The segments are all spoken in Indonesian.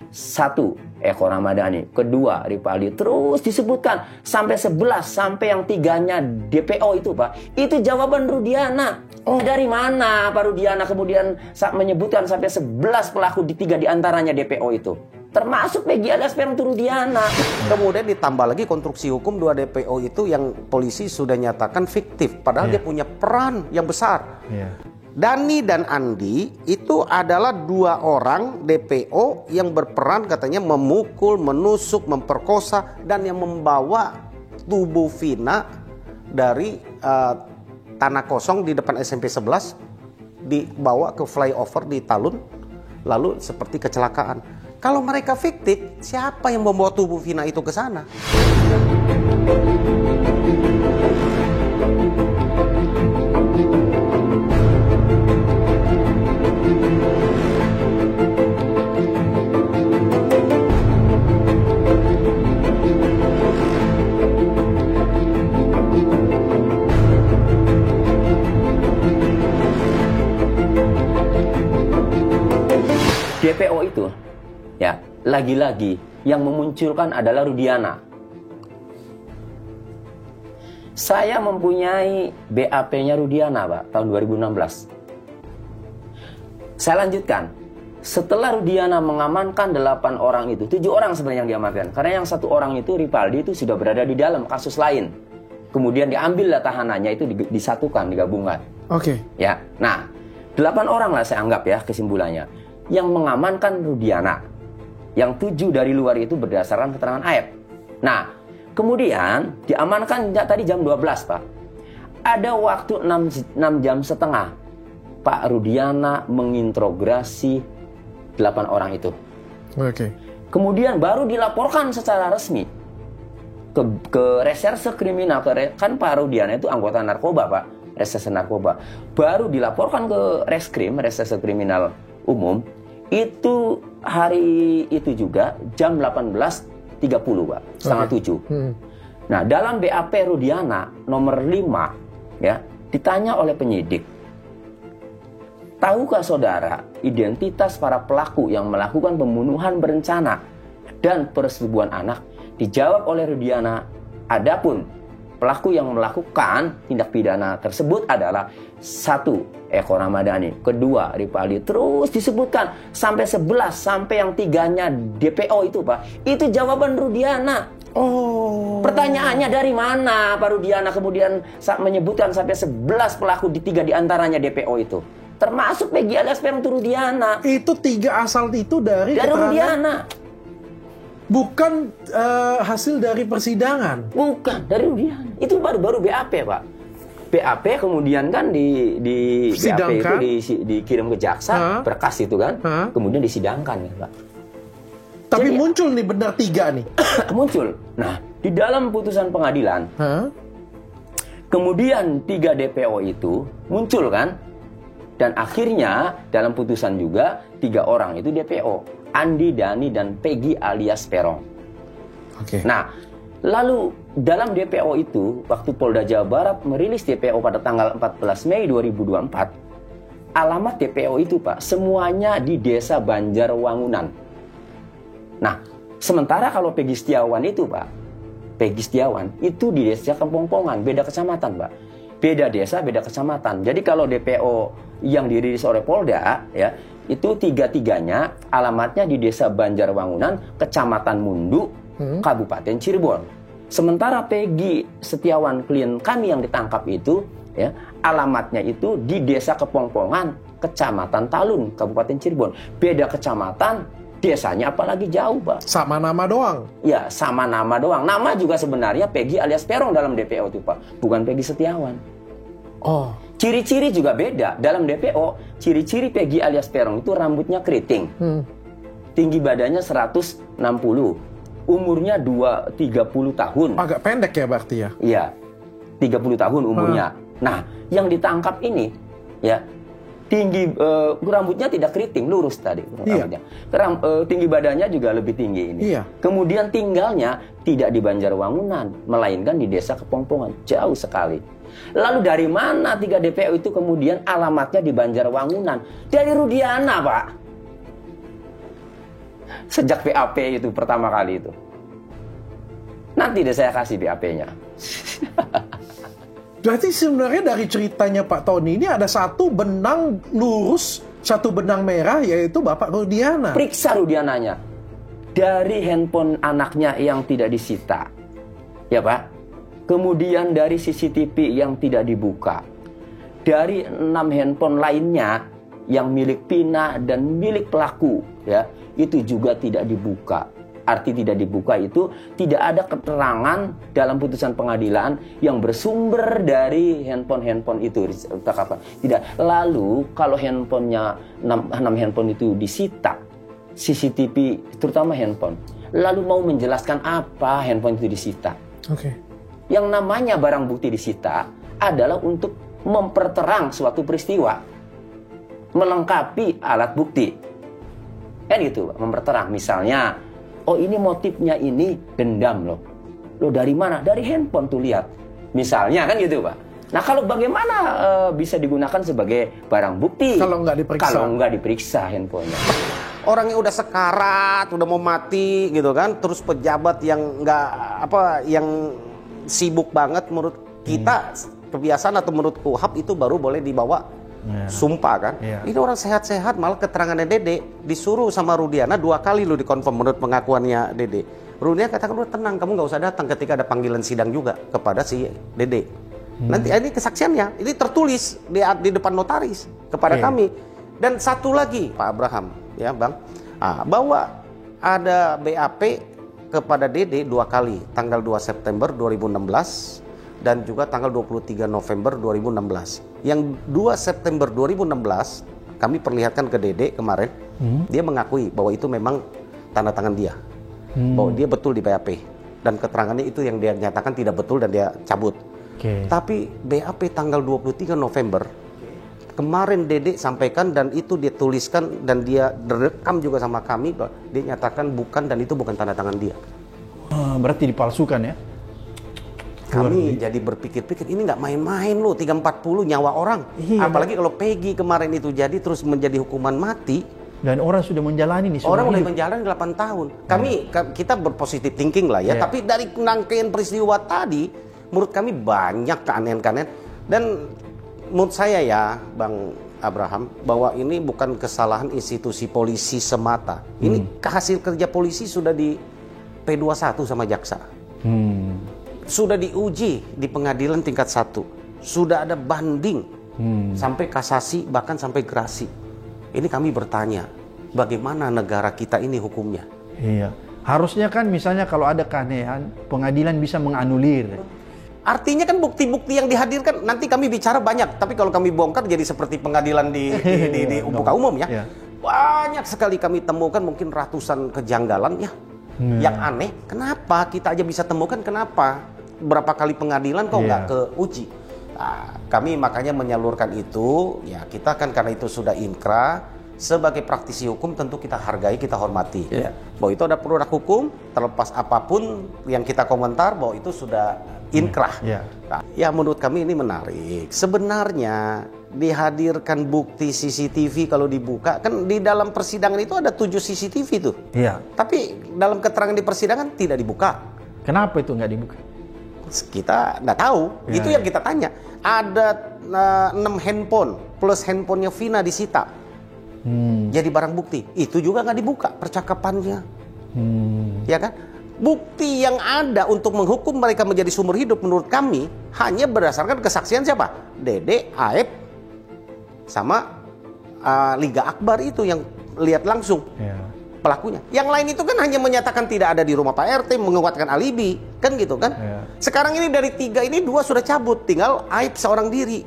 Satu, Eko Ramadhani. Kedua, Ripaldi. Terus disebutkan sampai 11, sampai yang tiganya DPO itu, Pak. Itu jawaban Rudiana. Dari mana Pak Rudiana kemudian menyebutkan sampai 11 pelaku di 3 diantaranya DPO itu? Termasuk Peggy alias Peron Rudiana. Kemudian ditambah lagi konstruksi hukum 2 DPO itu yang polisi sudah nyatakan fiktif. Padahal dia punya peran yang besar. Dani dan Andi itu adalah 2 orang DPO yang berperan katanya memukul, menusuk, memperkosa, dan yang membawa tubuh Vina dari tanah kosong di depan SMP 11 dibawa ke flyover di Talun, lalu seperti kecelakaan. Kalau mereka fiktif, siapa yang membawa tubuh Vina itu ke sana? DPO itu, ya, lagi-lagi yang memunculkan adalah Rudiana. Saya mempunyai BAP-nya Rudiana, Pak, tahun 2016. Saya lanjutkan. Setelah Rudiana mengamankan 8 orang itu, 7 orang sebenarnya yang diamankan. Karena yang 1 orang itu, Ripaldi, itu sudah berada di dalam kasus lain. Kemudian diambillah tahanannya itu disatukan, digabungkan. Ya, nah, 8 orang lah saya anggap ya kesimpulannya. Yang mengamankan Rudiana. Yang 7 dari luar itu berdasarkan keterangan Aep. Nah, kemudian diamankan tadi jam 12, Pak. Ada waktu 6 jam setengah. Pak Rudiana menginterogasi 8 orang itu. Kemudian baru dilaporkan secara resmi ke reserse kriminal. Kan Pak Rudiana itu anggota narkoba, Pak. Reserse narkoba. Baru dilaporkan ke Reskrim, reserse kriminal umum. Itu hari itu juga jam 18.30, Pak, setengah 7. Nah, dalam BAP Rudiana nomor 5 ya, ditanya oleh penyidik, tahukah saudara identitas para pelaku yang melakukan pembunuhan berencana dan persetubuhan anak? Dijawab oleh Rudiana, adapun pelaku yang melakukan tindak pidana tersebut adalah 1, Eko Ramadhani. Kedua, Ripaldi. Terus disebutkan sampai 11, sampai yang 3-nya DPO itu, Pak. Itu jawaban Rudiana. Pertanyaannya dari mana Pak Rudiana kemudian menyebutkan sampai 11 pelaku di 3 diantaranya DPO itu? Termasuk Peggy alias Peron Rudiana. Itu 3 asal itu dari Rudiana. Bukan hasil dari persidangan. Bukan, dari Rudiana. Itu baru BAP, Pak. BAP kemudian kan di BAP itu dikirim ke jaksa, berkas itu kan, kemudian disidangkan ya, Pak. Tapi jadi, muncul nih benar 3 nih. Muncul. Nah, di dalam putusan pengadilan, kemudian 3 DPO itu muncul kan, dan akhirnya dalam putusan juga 3 orang itu DPO, Andi, Dani, dan Peggy alias Peron. Nah, lalu dalam DPO itu, waktu Polda Jawa Barat merilis DPO pada tanggal 14 Mei 2024, alamat DPO itu, Pak, semuanya di Desa Banjarwangunan. Nah, sementara kalau Peggy Setiawan itu, Pak, Peggy Setiawan itu di Desa Kempongpongan, beda kecamatan, Pak. Beda desa, beda kecamatan. Jadi kalau DPO yang dirilis oleh Polda, ya, itu 3-3-nya alamatnya di Desa Banjarwangunan, Kecamatan Mundu, Kabupaten Cirebon. Sementara Peggy Setiawan, klien kami yang ditangkap itu, ya, alamatnya itu di Desa Kepongpongan, Kecamatan Talun, Kabupaten Cirebon. Beda kecamatan, desanya apalagi jauh, Pak. Sama nama doang? Ya, sama nama doang. Nama juga sebenarnya Peggy alias Peron dalam DPO itu, Pak. Bukan Peggy Setiawan. Ciri-ciri juga beda. Dalam DPO, ciri-ciri Peggy alias Peron itu rambutnya keriting. Tinggi badannya 160. Umurnya 30 tahun. Agak pendek ya berarti ya? Iya, 30 tahun umurnya. Nah, yang ditangkap ini, ya, tinggi, rambutnya tidak keriting, lurus tadi. Tinggi badannya juga lebih tinggi ini. Kemudian tinggalnya tidak di Banjarwangunan, melainkan di Desa Kepongpongan, jauh sekali. Lalu dari mana 3 DPO itu kemudian alamatnya di Banjarwangunan? Dari Rudiana, Pak. Sejak BAP itu pertama kali itu. Nanti deh saya kasih BAP-nya. Berarti sebenarnya dari ceritanya Pak Tony ini ada satu benang lurus, satu benang merah, yaitu Bapak Rudiana. Periksa Rudiananya. Dari handphone anaknya yang tidak disita. Ya Pak. Kemudian dari CCTV yang tidak dibuka. Dari 6 handphone lainnya yang milik Pina dan milik pelaku, ya, itu juga tidak dibuka. Arti tidak dibuka itu tidak ada keterangan dalam putusan pengadilan yang bersumber dari handphone itu. Tidak. Lalu kalau handphonenya 6 handphone itu disita, CCTV terutama handphone, lalu mau menjelaskan apa handphone itu disita. Oke. Yang namanya barang bukti disita adalah untuk memperterang suatu peristiwa, melengkapi alat bukti, kan gitu, memperterang. Misalnya, oh ini motifnya ini dendam loh. Loh dari mana? Dari handphone tuh lihat. Misalnya kan gitu Pak. Nah kalau bagaimana bisa digunakan sebagai barang bukti? Kalau nggak diperiksa. Kalau nggak diperiksa handphonenya. Orangnya udah sekarat, udah mau mati gitu kan. Terus pejabat yang yang sibuk banget menurut kita kebiasaan atau menurut KUHAP itu baru boleh dibawa sumpah kan. Ini orang sehat-sehat, malah keterangannya Dede disuruh sama Rudiana 2 kali lu dikonfirm menurut pengakuannya Dede. Rudiana katakan lu tenang, kamu nggak usah datang ketika ada panggilan sidang juga kepada si Dede. Nanti ini kesaksiannya, ini tertulis di depan notaris kepada kami. Dan satu lagi Pak Abraham, ya Bang, bahwa ada BAP kepada Dede 2 kali, tanggal 2 September 2016 dan juga tanggal 23 November 2016. Yang 2 September 2016 kami perlihatkan ke Dede kemarin, dia mengakui bahwa itu memang tanda tangan dia, bahwa dia betul di BAP, dan keterangannya itu yang dia nyatakan tidak betul dan dia cabut. Tapi BAP tanggal 23 November kemarin Dede sampaikan, dan itu dia tuliskan dan dia direkam juga sama kami, bahwa dia nyatakan bukan, dan itu bukan tanda tangan dia. Berarti dipalsukan ya? Kami jadi berpikir-pikir, ini nggak main-main loh, 340 nyawa orang. Apalagi kalau Peggy kemarin itu jadi terus menjadi hukuman mati. Dan orang sudah menjalani nih. Orang udah menjalani 8 tahun. Kita berpositif thinking lah ya. Tapi dari rangkaian peristiwa tadi, menurut kami banyak keanehan-keanehan. Dan menurut saya ya, Bang Abraham, bahwa ini bukan kesalahan institusi polisi semata. Ini hasil kerja polisi sudah di P21 sama jaksa. Sudah diuji di pengadilan tingkat 1. Sudah ada banding. Sampai kasasi, bahkan sampai gerasi. Ini kami bertanya, bagaimana negara kita ini hukumnya? Iya. Harusnya kan misalnya kalau ada keanehan, pengadilan bisa menganulir. Artinya kan bukti-bukti yang dihadirkan, nanti kami bicara banyak, tapi kalau kami bongkar jadi seperti pengadilan di muka umum ya. Banyak sekali kami temukan, mungkin ratusan kejanggalan ya. Yang aneh, kenapa kita aja bisa temukan, kenapa berapa kali pengadilan kok nggak keuji? Nah, kami makanya menyalurkan itu, ya kita kan karena itu sudah inkrah, sebagai praktisi hukum tentu kita hargai, kita hormati. Bahwa itu ada produk hukum, terlepas apapun yang kita komentar, bahwa itu sudah inkrah. Nah, ya menurut kami ini menarik. Sebenarnya dihadirkan bukti CCTV kalau dibuka, kan di dalam persidangan itu ada 7 CCTV tuh. Tapi dalam keterangan di persidangan tidak dibuka. Kenapa itu nggak dibuka? Kita nggak tahu. Itu yang kita tanya. Ada 6 handphone plus handphonenya Vina disita. Jadi barang bukti. Itu juga nggak dibuka percakapannya. Ya kan? Bukti yang ada untuk menghukum mereka menjadi sumber hidup menurut kami hanya berdasarkan kesaksian siapa? Dede, Aep, sama Liga Akbar itu yang lihat langsung pelakunya. Yang lain itu kan hanya menyatakan tidak ada di rumah Pak RT, menguatkan alibi, kan gitu kan? Sekarang ini dari 3 ini 2 sudah cabut, tinggal Aep seorang diri.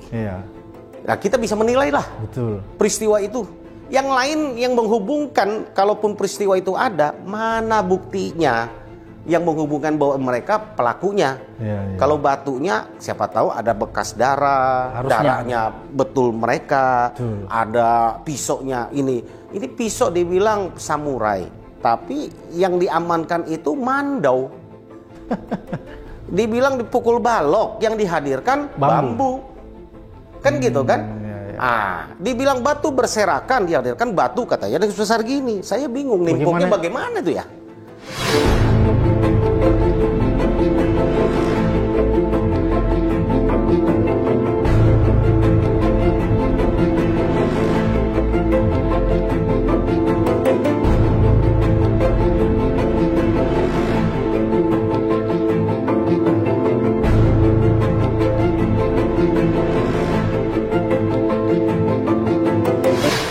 Nah kita bisa menilai lah peristiwa itu. Yang lain yang menghubungkan, kalaupun peristiwa itu ada, mana buktinya yang menghubungkan bahwa mereka pelakunya? Kalau batunya, siapa tahu ada bekas darah, darahnya betul mereka. Ada pisaunya ini pisau dibilang samurai, tapi yang diamankan itu mandau. Dibilang dipukul balok, yang dihadirkan bambu. Kan gitu kan? Dibilang batu berserakan, dihadirkan batu katanya dengan sebesar gini. Saya bingung nimpuknya bagaimana itu ya.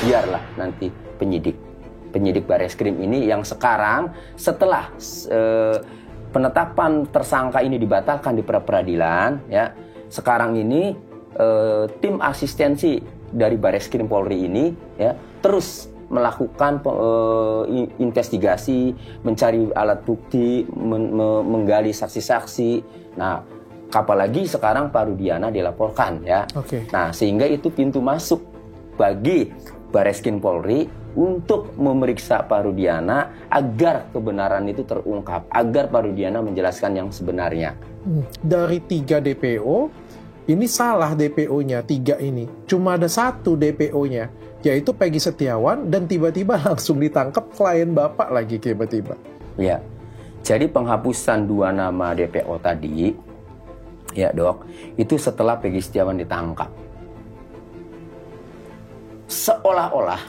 Biarlah nanti penyidik Bareskrim ini yang sekarang setelah penetapan tersangka ini dibatalkan di pra-peradilan, ya, sekarang ini tim asistensi dari Bareskrim Polri ini, ya, terus melakukan investigasi, mencari alat bukti, menggali saksi-saksi. Nah, apalagi sekarang Pak Rudiana dilaporkan, ya. Nah, sehingga itu pintu masuk bagi Bareskrim Polri untuk memeriksa Pak Rudiana agar kebenaran itu terungkap, agar Pak Rudiana menjelaskan yang sebenarnya. Dari 3 DPO, ini salah DPO-nya 3 ini. Cuma ada 1 DPO-nya, yaitu Peggy Setiawan, dan tiba-tiba langsung ditangkap klien Bapak lagi tiba-tiba. Ya, jadi penghapusan 2 nama DPO tadi, ya Dok, itu setelah Peggy Setiawan ditangkap. Seolah-olah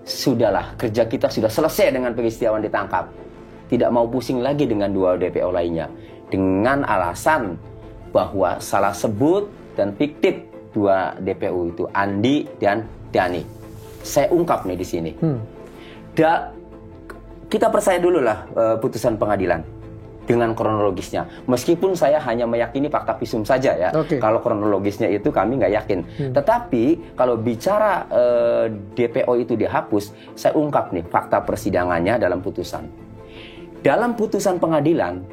sudahlah, kerja kita sudah selesai dengan Peggy Setiawan ditangkap. Tidak mau pusing lagi dengan 2 DPO lainnya. Dengan alasan bahwa salah sebut dan fiktif 2 DPO itu, Andi dan Dani. Saya ungkap nih di sini. Kita percaya dulu lah putusan pengadilan dengan kronologisnya. Meskipun saya hanya meyakini fakta visum saja, ya. Kalau kronologisnya itu kami nggak yakin. Tetapi kalau bicara DPO itu dihapus, saya ungkap nih fakta persidangannya dalam putusan. Dalam putusan pengadilan,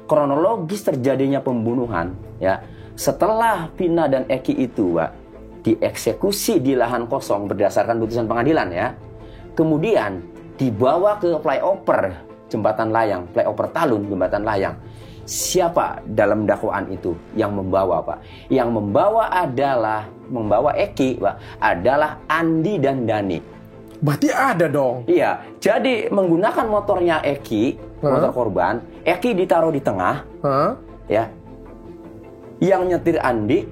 kronologis terjadinya pembunuhan, ya, setelah Vina dan Eki itu, Pak, dieksekusi di lahan kosong berdasarkan putusan pengadilan, ya. Kemudian dibawa ke flyover jembatan layang, flyover Talun, jembatan layang. Siapa dalam dakwaan itu yang membawa, Pak? Yang membawa Eki, Pak, adalah Andi dan Dani. Berarti ada dong. Iya, jadi menggunakan motornya Eki, motor korban, Eki ditaruh di tengah, ya. Yang nyetir Andi,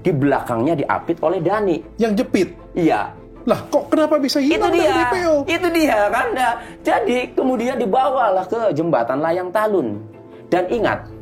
di belakangnya diapit oleh Dani. Yang jepit? Iya. Lah, kok kenapa bisa hilang dari DPO? Itu dia kan. Nah, jadi kemudian dibawalah ke jembatan layang Talun. Dan ingat,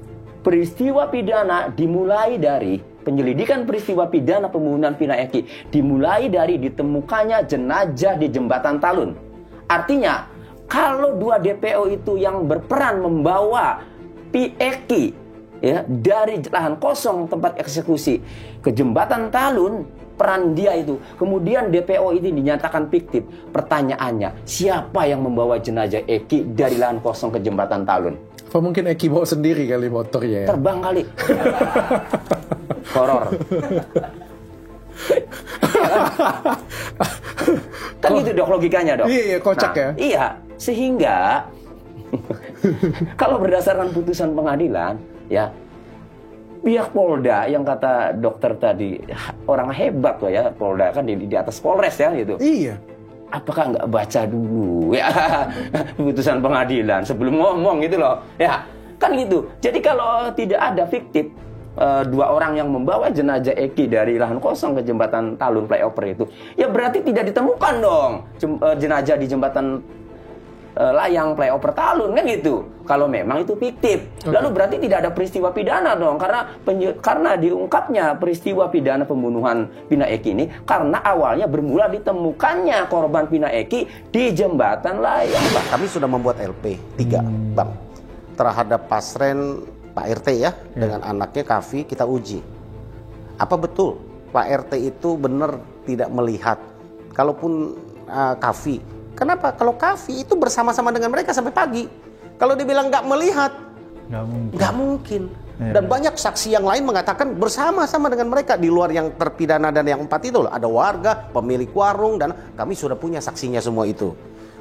peristiwa pidana dimulai dari penyelidikan peristiwa pidana pembunuhan Vina Eki dimulai dari ditemukannya jenazah di jembatan Talun. Artinya, kalau 2 DPO itu yang berperan membawa Eki, ya, dari lahan kosong tempat eksekusi ke jembatan Talun, peran dia itu. Kemudian DPO ini dinyatakan fiktif. Pertanyaannya, siapa yang membawa jenazah Eki dari lahan kosong ke jembatan Talun? Apa mungkin Eki bawa sendiri kali motornya, ya? Terbang kali. Horor. Kan gitu, Dok, logikanya, Dok. Iya, kocak, ya. Iya, sehingga kalau berdasarkan putusan pengadilan, ya, pihak Polda yang kata dokter tadi orang hebat loh, ya, Polda kan di atas Polres, ya, gitu. Iya. Apakah nggak baca dulu, ya, putusan pengadilan sebelum ngomong gitu loh, ya, kan gitu. Jadi kalau tidak ada fiktif 2 orang yang membawa jenazah Eki dari lahan kosong ke jembatan Talun flyover itu, ya berarti tidak ditemukan dong jenazah di jembatan layang flyover Talun, kan gitu. Kalau memang itu fiktif, lalu berarti tidak ada peristiwa pidana dong, karena diungkapnya peristiwa pidana pembunuhan Vina Eki ini karena awalnya bermula ditemukannya korban Vina Eki di jembatan layang, Pak. Kami sudah membuat LP 3, Bang, terhadap pasren Pak RT, ya, dengan anaknya Kavi. Kita uji apa betul Pak RT itu benar tidak melihat. Kalaupun Kavi, kenapa kalau Kavi itu bersama-sama dengan mereka sampai pagi? Kalau dibilang nggak melihat, nggak mungkin. Dan banyak saksi yang lain mengatakan bersama-sama dengan mereka. Di luar yang terpidana dan yang 4 itu, ada warga, pemilik warung, dan kami sudah punya saksinya semua itu.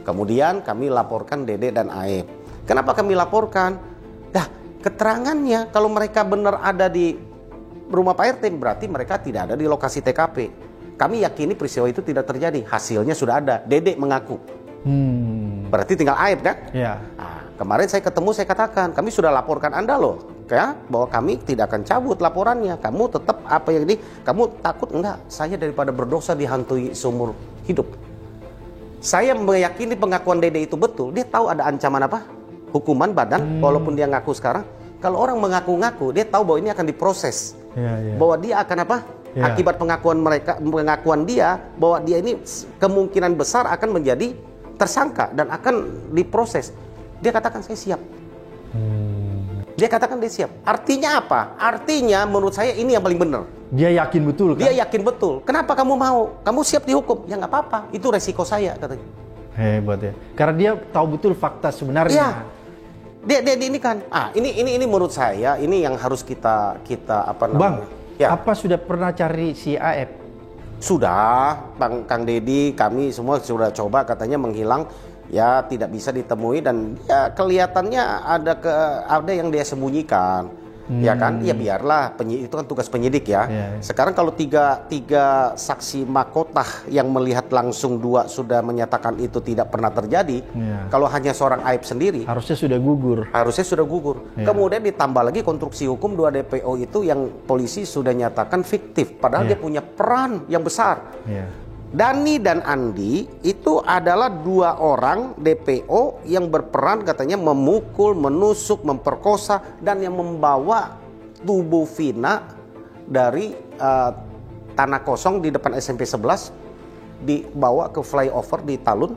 Kemudian kami laporkan Dede dan Aep. Kenapa kami laporkan? Dah, keterangannya kalau mereka benar ada di rumah Pak RT, berarti mereka tidak ada di lokasi TKP. kami yakini peristiwa itu tidak terjadi. Hasilnya sudah ada. Dedek mengaku. Berarti tinggal aib kan? Ya. Nah, kemarin saya ketemu, saya katakan, kami sudah laporkan Anda loh, ya, bahwa kami tidak akan cabut laporannya. Kamu tetap apa yang kamu takut enggak? Saya daripada berdosa dihantui seumur hidup. Saya meyakini pengakuan Dede itu betul. Dia tahu ada ancaman apa? Hukuman badan, walaupun dia ngaku sekarang. Kalau orang mengaku-ngaku, dia tahu bahwa ini akan diproses. Bahwa dia akan apa? Akibat pengakuan dia, bahwa dia ini kemungkinan besar akan menjadi tersangka dan akan diproses. Dia katakan saya siap. Dia katakan dia siap. Artinya apa? Artinya menurut saya ini yang paling benar. Dia yakin betul kan? Dia yakin betul. Kenapa kamu mau? Kamu siap dihukum? Ya nggak apa-apa. Itu resiko saya katanya. Hebat ya. Karena dia tahu betul fakta sebenarnya. Iya. Dia ini kan. Ini menurut saya ini yang harus kita apa namanya? Bang, apa sudah pernah cari si AF? Sudah, Kang Dedi, kami semua sudah coba, katanya menghilang, ya tidak bisa ditemui dan ya kelihatannya ada yang dia sembunyikan, ya kan? Ya biarlah, itu kan tugas penyidik ya. Sekarang kalau tiga saksi mahkota yang melihat langsung, 2 sudah menyatakan itu tidak pernah terjadi. Kalau hanya seorang Aib sendiri, harusnya sudah gugur. Kemudian ditambah lagi konstruksi hukum 2 DPO itu yang polisi sudah nyatakan fiktif, padahal dia punya peran yang besar. Dani dan Andi itu adalah 2 orang DPO yang berperan katanya memukul, menusuk, memperkosa dan yang membawa tubuh Vina dari tanah kosong di depan SMP 11 dibawa ke flyover di Talun,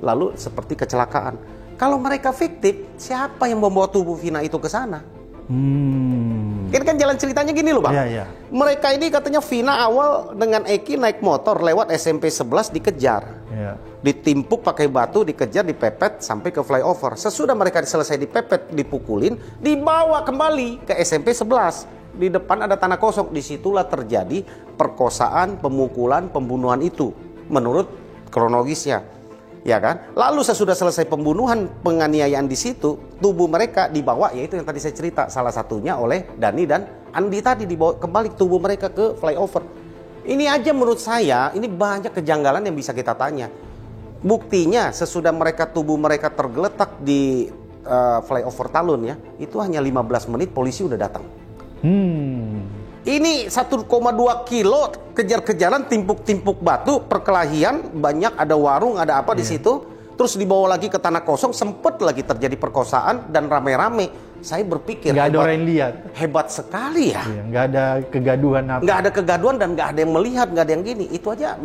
lalu seperti kecelakaan. Kalau mereka fiktif, siapa yang membawa tubuh Vina itu ke sana? Ini kan jalan ceritanya gini loh Bang. Mereka ini katanya Vina awal dengan Eki naik motor lewat SMP 11 dikejar. Ditimpuk pakai batu, dikejar, dipepet sampai ke flyover. Sesudah mereka selesai dipepet, dipukulin, dibawa kembali ke SMP 11. Di depan ada tanah kosong. Disitulah terjadi perkosaan, pemukulan, pembunuhan itu menurut kronologisnya. Ya kan? Lalu sesudah selesai pembunuhan, penganiayaan di situ, tubuh mereka dibawa, yaitu yang tadi saya cerita, salah satunya oleh Dani dan Andi tadi, dibawa kembali tubuh mereka ke flyover. Ini aja menurut saya, ini banyak kejanggalan yang bisa kita tanya. Buktinya sesudah tubuh mereka tergeletak di flyover Talun ya, itu hanya 15 menit polisi udah datang. Ini 1,2 kilo kejar-kejaran, timpuk-timpuk batu, perkelahian, banyak ada warung, ada apa di situ. Terus dibawa lagi ke tanah kosong, sempet lagi terjadi perkosaan dan rame-rame. Saya berpikir nggak ada orang yang lihat. Hebat sekali ya. Nggak ada kegaduhan apa. Nggak ada kegaduhan dan nggak ada yang melihat, nggak ada yang gini. Itu aja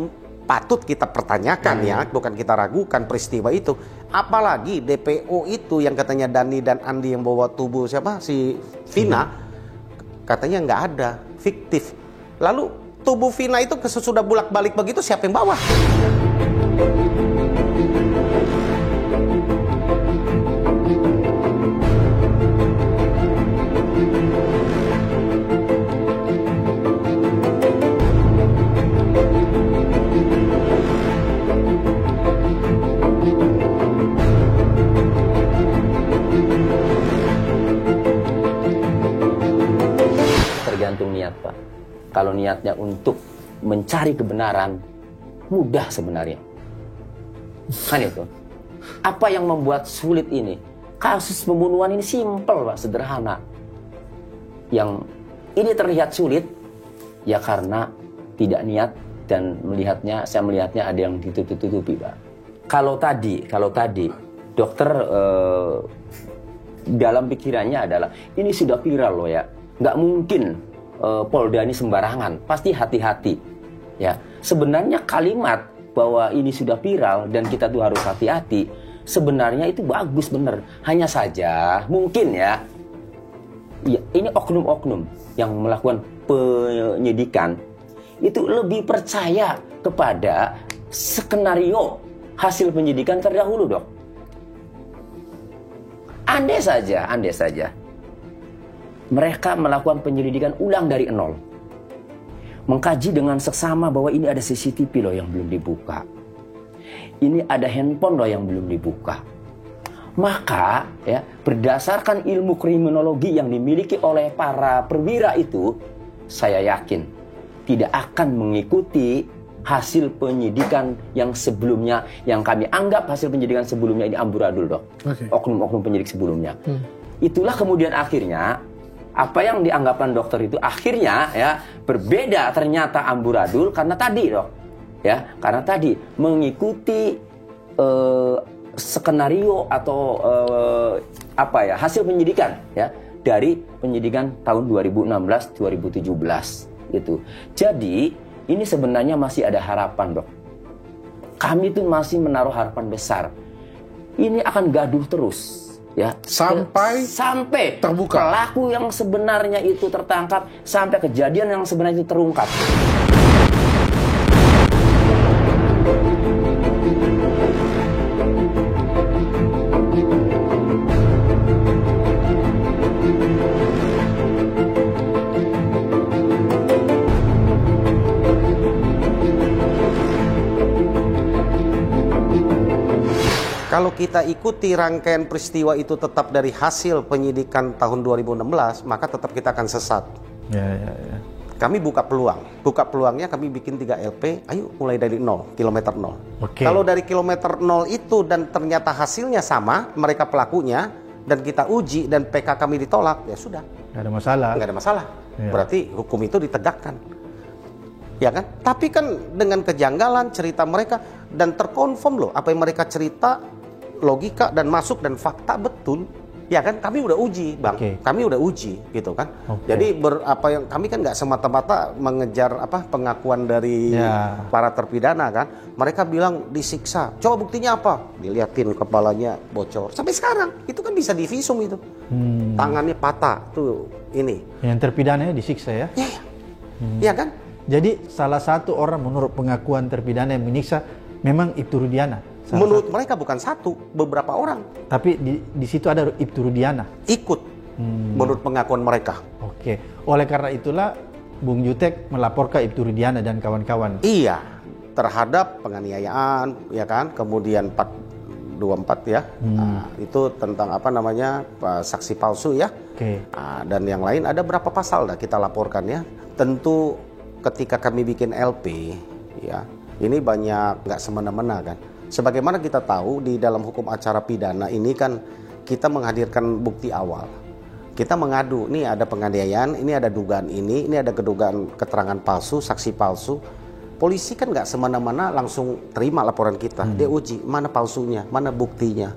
patut kita pertanyakan ya, bukan kita ragukan peristiwa itu. Apalagi DPO itu yang katanya Dani dan Andi yang bawa tubuh si Vina, katanya nggak ada, fiktif. Lalu tubuh Vina itu sesudah bolak-balik begitu, siapa yang bawa? Tergantung niat Pak. Kalau niatnya untuk mencari kebenaran, mudah sebenarnya. Kan itu. Apa yang membuat sulit ini? Kasus pembunuhan ini simpel Pak, sederhana. Yang ini terlihat sulit, ya karena tidak niat dan saya melihatnya ada yang ditutup-tutupi Pak. Kalau tadi dokter dalam pikirannya adalah ini sudah viral loh ya, nggak mungkin Polda ini sembarangan, pasti hati-hati. Ya, sebenarnya kalimat bahwa ini sudah viral dan kita tuh harus hati-hati, sebenarnya itu bagus bener. Hanya saja mungkin ya ini oknum-oknum yang melakukan penyidikan itu lebih percaya kepada skenario hasil penyidikan terdahulu dok. Andai saja mereka melakukan penyelidikan ulang dari nol. Mengkaji dengan seksama bahwa ini ada CCTV loh yang belum dibuka. Ini ada handphone loh yang belum dibuka. Maka ya, berdasarkan ilmu kriminologi yang dimiliki oleh para perwira itu, saya yakin tidak akan mengikuti hasil penyidikan yang sebelumnya, yang kami anggap hasil penyidikan sebelumnya ini amburadul, Dok. Oknum-oknum penyidik sebelumnya. Itulah kemudian akhirnya apa yang dianggapkan dokter itu akhirnya ya berbeda, ternyata amburadul karena tadi, Dok. Ya, karena tadi mengikuti skenario atau hasil penyidikan ya dari penyidikan tahun 2016-2017 itu. Jadi ini sebenarnya masih ada harapan, Dok. Kami tuh masih menaruh harapan besar. Ini akan gaduh terus, ya. Sampai terbuka. Pelaku yang sebenarnya itu tertangkap, sampai kejadian yang sebenarnya itu terungkap. Kalau kita ikuti rangkaian peristiwa itu tetap dari hasil penyidikan tahun 2016, maka tetap kita akan sesat. Ya. Kami buka peluangnya kami bikin 3 LP, ayo mulai dari 0, kilometer 0. Kalau dari kilometer 0 itu dan ternyata hasilnya sama, mereka pelakunya, dan kita uji dan PK kami ditolak, ya sudah. Nggak ada masalah. Nggak ada masalah. Ya. Berarti hukum itu ditegakkan. Ya kan? Tapi kan dengan kejanggalan cerita mereka, dan terkonfirm loh, apa yang mereka cerita, logika dan masuk dan fakta betul. Ya kan, kami udah uji, Bang. Kami udah uji, gitu kan. Jadi kami kan nggak semata-mata mengejar pengakuan dari para terpidana kan. Mereka bilang disiksa. Coba buktinya apa? Dilihatin kepalanya bocor. Sampai sekarang itu kan bisa divisum itu. Tangannya patah tuh ini. Yang terpidananya disiksa ya? Iya. Iya kan? Jadi salah satu orang menurut pengakuan terpidana yang menyiksa memang Ibtu Rudiana. Menurut mereka bukan satu, beberapa orang. Tapi di situ ada Ibtu Rudiana. Ikut menurut pengakuan mereka. Oleh karena itulah Bung Jutek melaporkan Ibtu Rudiana dan kawan-kawan. Iya, terhadap penganiayaan, ya kan, kemudian 424 ya. Nah, itu tentang saksi palsu ya. Nah, dan yang lain ada berapa pasal kita laporkan ya. Tentu ketika kami bikin LP, ya, ini banyak nggak semena-mena kan. Sebagaimana kita tahu di dalam hukum acara pidana ini kan kita menghadirkan bukti awal. Kita mengadu, nih ada penganiayaan, ini ada dugaan ini ada kedugaan keterangan palsu, saksi palsu. Polisi kan nggak semena-mena langsung terima laporan kita. Dia uji mana palsunya, mana buktinya.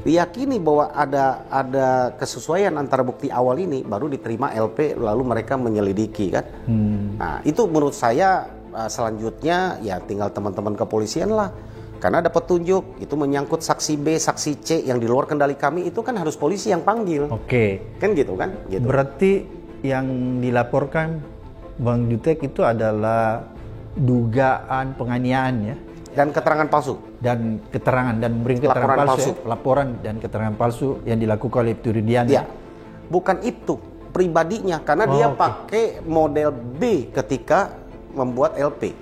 Diyakini bahwa ada kesesuaian antara bukti awal ini, baru diterima LP, lalu mereka menyelidiki kan. Nah itu menurut saya selanjutnya ya tinggal teman-teman kepolisian lah. Karena ada petunjuk, itu menyangkut saksi B, saksi C yang di luar kendali kami, itu kan harus polisi yang panggil. Kan gitu kan? Gitu. Berarti yang dilaporkan Bang Jutek itu adalah dugaan penganiayaan ya? Dan keterangan palsu. Dan keterangan, dan memberi keterangan palsu. Ya? Laporan dan keterangan palsu yang dilakukan oleh Ibtu Rudiana. Ya, bukan itu pribadinya, karena dia pakai model B ketika membuat LP.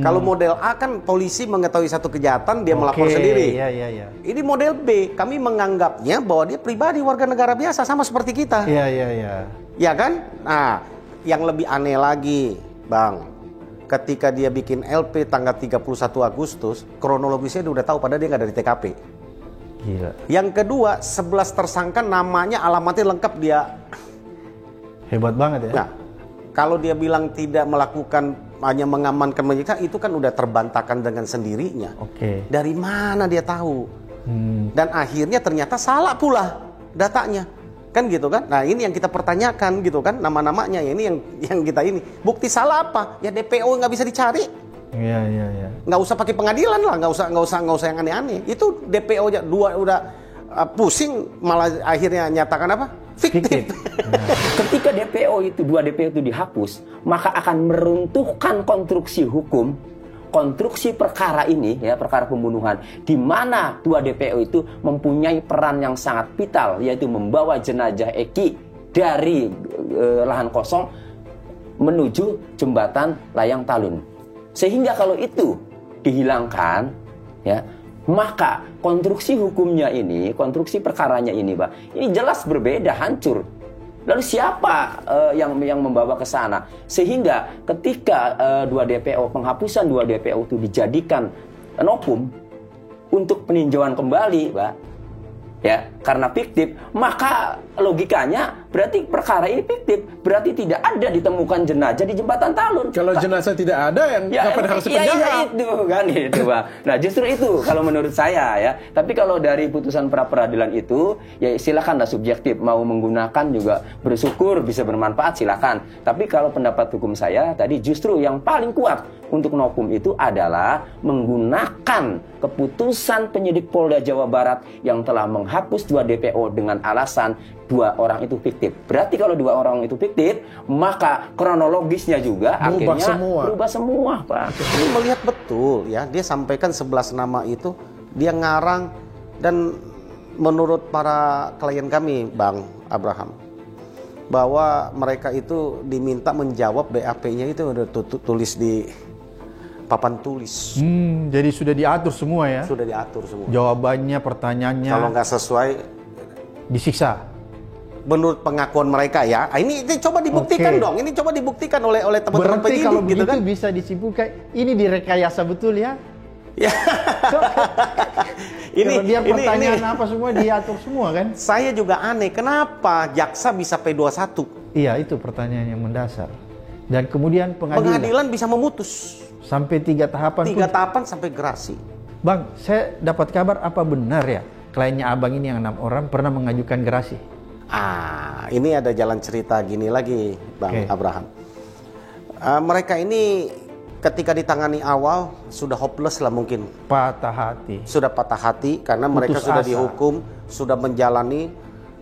Kalau model A kan polisi mengetahui satu kejahatan, dia melapor sendiri. Iya. Ini model B, kami menganggapnya bahwa dia pribadi warga negara biasa sama seperti kita. Iya. Ya kan? Nah, yang lebih aneh lagi, Bang, ketika dia bikin LP tanggal 31 Agustus, kronologisnya dia udah tahu padahal dia nggak ada di TKP. Gila. Yang kedua, 11 tersangka namanya, alamatnya lengkap dia. Hebat banget ya. Nah, kalau dia bilang tidak melakukan, hanya mengamankan menyiksa, itu kan udah terbantahkan dengan sendirinya. Dari mana dia tahu? Dan akhirnya ternyata salah pula datanya. Kan gitu kan? Nah ini yang kita pertanyakan gitu kan, nama-namanya ya, ini yang kita ini. Bukti salah apa? Ya DPO nggak bisa dicari. Iya. Nggak usah pakai pengadilan lah, nggak usah yang aneh-aneh. Itu DPO aja udah pusing, malah akhirnya nyatakan apa? Fiktif. Ketika dua DPO itu dihapus, maka akan meruntuhkan konstruksi hukum, konstruksi perkara ini ya, perkara pembunuhan, di mana 2 DPO itu mempunyai peran yang sangat vital, yaitu membawa jenazah Eki dari lahan kosong menuju jembatan Layang Talun. Sehingga kalau itu dihilangkan ya, maka konstruksi hukumnya ini, konstruksi perkaranya ini, Pak, ini jelas berbeda, hancur. Lalu siapa yang membawa ke sana? Sehingga ketika 2 DPO, penghapusan 2 DPO itu dijadikan novum untuk peninjauan kembali, Pak, ya, karena fiktif, maka logikanya berarti perkara ini fiktif, berarti tidak ada ditemukan jenazah di jembatan Talun. Kalau jenazah tidak ada, yang kapan harus dipenjara? Ya itu kan itu, Pak. Nah, justru itu kalau menurut saya ya. Tapi kalau dari putusan pra peradilan itu, ya silakanlah subjektif, mau menggunakan juga bersyukur bisa bermanfaat, silakan. Tapi kalau pendapat hukum saya tadi justru yang paling kuat untuk novum itu adalah menggunakan keputusan penyidik Polda Jawa Barat yang telah menghapus 2 DPO dengan alasan 2 orang itu fiktif. Berarti kalau 2 orang itu fiktif, maka kronologisnya juga akhirnya berubah semua, Pak. Ini melihat betul ya, dia sampaikan 11 nama itu, dia ngarang, dan menurut para klien kami, Bang Abraham, bahwa mereka itu diminta menjawab BAP-nya itu udah tulis di papan tulis. Jadi sudah diatur semua ya? Sudah diatur semua. Jawabannya, pertanyaannya. Kalau nggak sesuai, disiksa. Menurut pengakuan mereka ya. Ini coba dibuktikan dong. Ini coba dibuktikan oleh teman-teman penyidik. Berarti kalau gitu begitu kan? bisa disimpulkan ini direkayasa betul ya? Ya. Dia pertanyaan apa semua diatur semua kan? Saya juga aneh, kenapa jaksa bisa P21? Iya, itu pertanyaan yang mendasar. Dan kemudian pengadilan bisa memutus sampai 3 tahapan. 3 tahapan sampai gerasi. Bang, saya dapat kabar, apa benar ya kliennya Abang ini yang 6 orang pernah mengajukan gerasi? Ini ada jalan cerita gini lagi, Bang Abraham. Mereka ini ketika ditangani awal sudah hopeless lah mungkin. Patah hati. Sudah patah hati karena mereka sudah dihukum, sudah menjalani,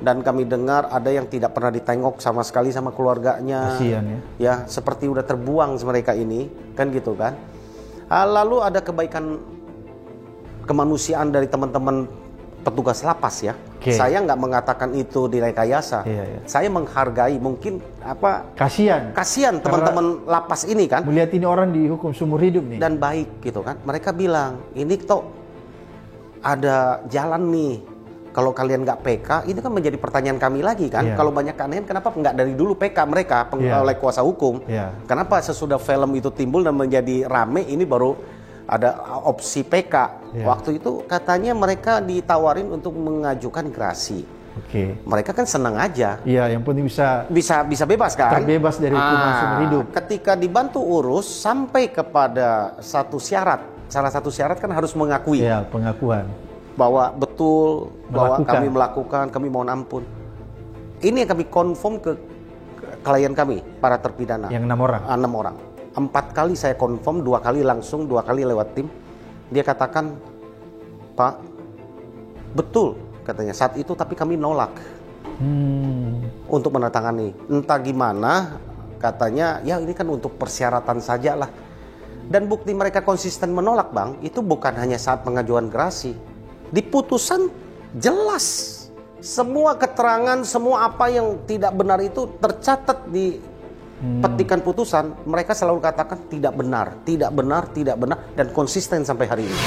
dan kami dengar ada yang tidak pernah ditengok sama sekali sama keluarganya. Kasian ya. Ya, seperti udah terbuang mereka ini, kan gitu kan. Lalu ada kebaikan kemanusiaan dari teman-teman petugas lapas ya. Saya nggak mengatakan itu direkayasa. Saya menghargai, mungkin kasihan teman-teman lapas ini kan. Melihat ini orang dihukum seumur hidup nih. Dan baik gitu kan. Mereka bilang, ini toh ada jalan nih. Kalau kalian nggak PK, itu kan menjadi pertanyaan kami lagi kan. Kalau banyak keanehan, kenapa nggak dari dulu PK mereka oleh kuasa hukum? Kenapa sesudah film itu timbul dan menjadi rame, ini baru ada opsi PK. Waktu itu katanya mereka ditawarin untuk mengajukan gerasi. Mereka kan senang aja. Iya, yang penting bisa bebas kan? Terbebas dari hukuman seumur hidup. Ketika dibantu urus sampai kepada satu syarat. Salah satu syarat kan harus mengakui. Iya, pengakuan. Bahwa betul bahwa kami melakukan, kami mohon ampun. Ini yang kami confirm ke klien kami, para terpidana. Yang 6 orang. 6 orang. 4 kali saya confirm, 2 kali langsung, 2 kali lewat tim. Dia katakan, Pak, betul katanya saat itu, tapi kami nolak untuk menandatangani. Entah gimana, katanya, ya ini kan untuk persyaratan saja lah. Dan bukti mereka konsisten menolak, Bang, itu bukan hanya saat pengajuan gerasi. Di putusan jelas. Semua keterangan, semua apa yang tidak benar itu tercatat di petikan putusan. Mereka selalu katakan tidak benar, tidak benar, tidak benar, dan konsisten sampai hari ini.